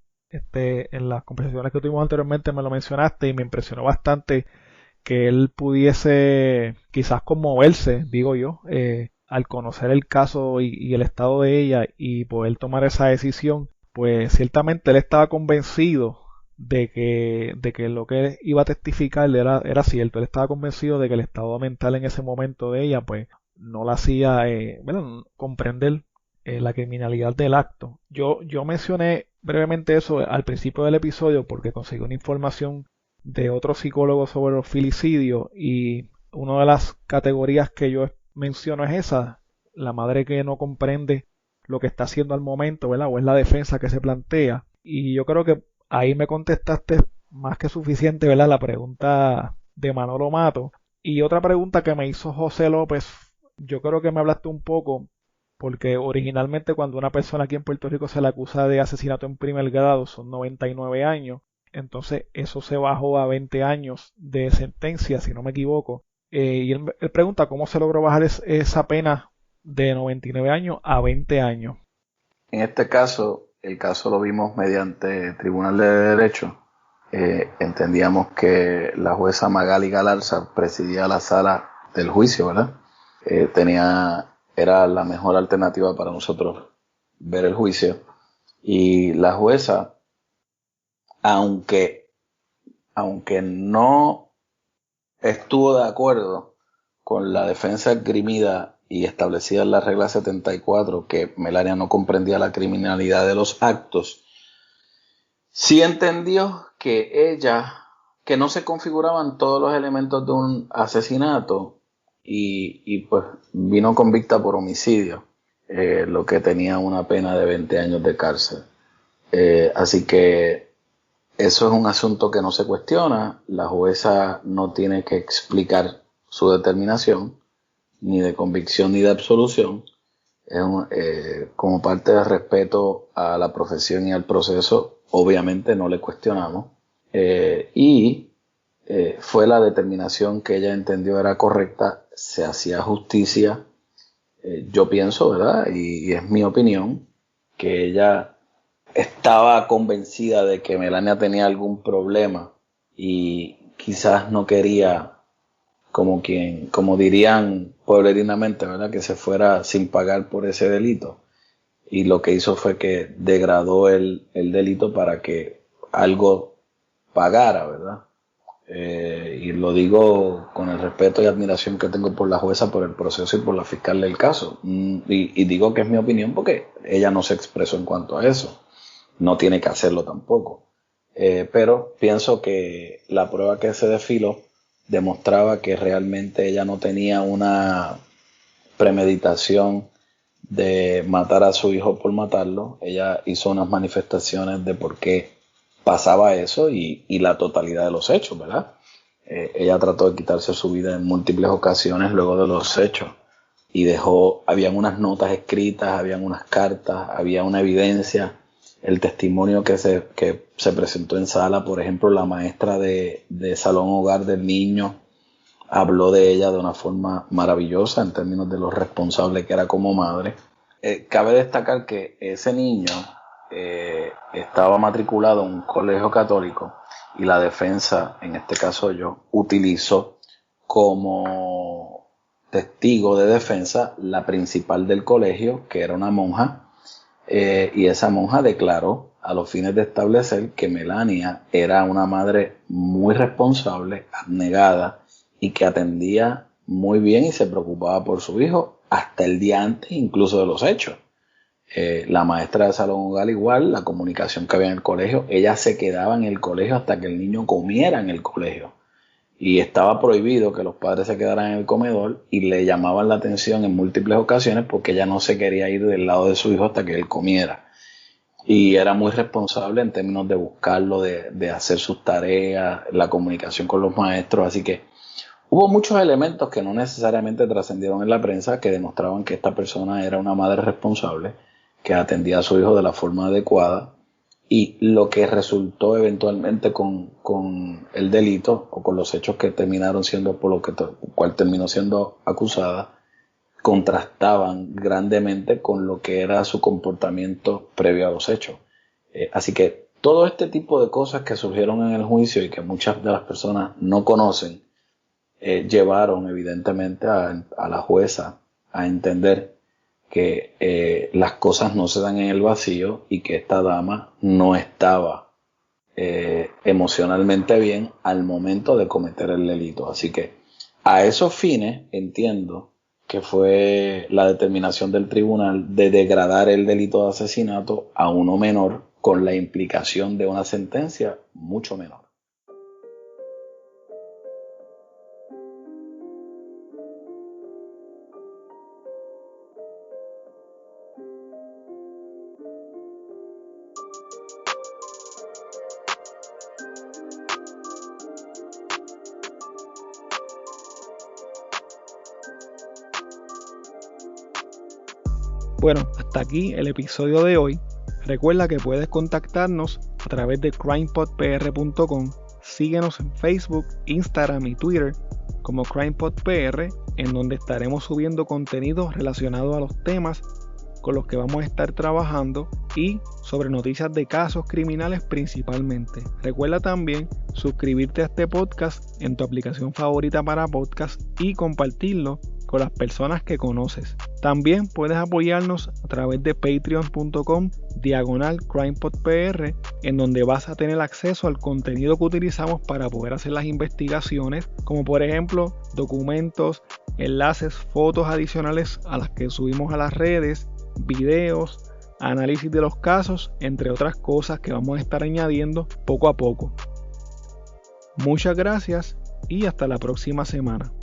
en las conversaciones que tuvimos anteriormente me lo mencionaste y me impresionó bastante que él pudiese quizás conmoverse, digo yo, al conocer el caso y el estado de ella y poder tomar esa decisión. Pues ciertamente él estaba convencido de que lo que iba a testificar era cierto. Él estaba convencido de que el estado mental en ese momento de ella pues no la hacía comprender la criminalidad del acto. Yo mencioné brevemente eso al principio del episodio porque conseguí una información de otro psicólogo sobre los filicidios y una de las categorías que yo menciono es esa, la madre que no comprende lo que está haciendo al momento, ¿verdad? O es la defensa que se plantea. Y yo creo que ahí me contestaste más que suficiente, ¿verdad? La pregunta de Manolo Mato. Y otra pregunta que me hizo José López, yo creo que me hablaste un poco, porque originalmente cuando una persona aquí en Puerto Rico se le acusa de asesinato en primer grado son 99 años, entonces eso se bajó a 20 años de sentencia, si no me equivoco. Y él pregunta cómo se logró bajar esa pena de 99 años a 20 años. En este caso, el caso lo vimos mediante Tribunal de Derecho. Entendíamos que la jueza Magali Galarza presidía la sala del juicio, ¿verdad? Era la mejor alternativa para nosotros ver el juicio. Y la jueza, aunque, aunque no estuvo de acuerdo con la defensa esgrimida y establecida en la regla 74, que Melania no comprendía la criminalidad de los actos, sí entendió que no se configuraban todos los elementos de un asesinato y pues vino convicta por homicidio, lo que tenía una pena de 20 años de cárcel. Así que eso es un asunto que no se cuestiona. La jueza no tiene que explicar su determinación, ni de convicción ni de absolución. Como parte del respeto a la profesión y al proceso, obviamente no le cuestionamos. Fue la determinación que ella entendió era correcta, se hacía justicia. Yo pienso, ¿verdad? Y es mi opinión, que ella estaba convencida de que Melania tenía algún problema y quizás no quería, como dirían pueblerinamente, ¿verdad? Que se fuera sin pagar por ese delito. Y lo que hizo fue que degradó el delito para que algo pagara, ¿verdad? Y lo digo con el respeto y admiración que tengo por la jueza, por el proceso y por la fiscal del caso. Y digo que es mi opinión porque ella no se expresó en cuanto a eso. No tiene que hacerlo tampoco. Pero pienso que la prueba que se desfiló demostraba que realmente ella no tenía una premeditación de matar a su hijo por matarlo. Ella hizo unas manifestaciones de por qué pasaba eso y la totalidad de los hechos, ¿verdad? Ella trató de quitarse su vida en múltiples ocasiones luego de los hechos y habían unas notas escritas, habían unas cartas, había una evidencia, el testimonio que se presentó en sala, por ejemplo, la maestra de salón hogar del niño habló de ella de una forma maravillosa en términos de lo responsable que era como madre. Cabe destacar que ese niño estaba matriculado en un colegio católico y la defensa, en este caso yo, utilizó como testigo de defensa la principal del colegio, que era una monja, y esa monja declaró a los fines de establecer que Melania era una madre muy responsable, abnegada y que atendía muy bien y se preocupaba por su hijo hasta el día antes incluso de los hechos. La maestra de salón hogar igual, la comunicación que había en el colegio, ella se quedaba en el colegio hasta que el niño comiera en el colegio. Y estaba prohibido que los padres se quedaran en el comedor y le llamaban la atención en múltiples ocasiones porque ella no se quería ir del lado de su hijo hasta que él comiera. Y era muy responsable en términos de buscarlo, de hacer sus tareas, la comunicación con los maestros. Así que hubo muchos elementos que no necesariamente trascendieron en la prensa que demostraban que esta persona era una madre responsable, que atendía a su hijo de la forma adecuada, y lo que resultó eventualmente con el delito o con los hechos que terminaron siendo por lo cual terminó siendo acusada, contrastaban grandemente con lo que era su comportamiento previo a los hechos. Así que todo este tipo de cosas que surgieron en el juicio y que muchas de las personas no conocen, llevaron evidentemente a la jueza a entender que las cosas no se dan en el vacío y que esta dama no estaba emocionalmente bien al momento de cometer el delito. Así que a esos fines entiendo que fue la determinación del tribunal de degradar el delito de asesinato a uno menor con la implicación de una sentencia mucho menor. Bueno, hasta aquí el episodio de hoy. Recuerda que puedes contactarnos a través de crimepodpr.com. Síguenos en Facebook, Instagram y Twitter como CrimePodPR, en donde estaremos subiendo contenido relacionado a los temas con los que vamos a estar trabajando y sobre noticias de casos criminales principalmente. Recuerda también suscribirte a este podcast en tu aplicación favorita para podcast y compartirlo con las personas que conoces. También puedes apoyarnos a través de patreon.com/CrimePodPR, en donde vas a tener acceso al contenido que utilizamos para poder hacer las investigaciones, como por ejemplo documentos, enlaces, fotos adicionales a las que subimos a las redes, videos, análisis de los casos, entre otras cosas que vamos a estar añadiendo poco a poco. Muchas gracias y hasta la próxima semana.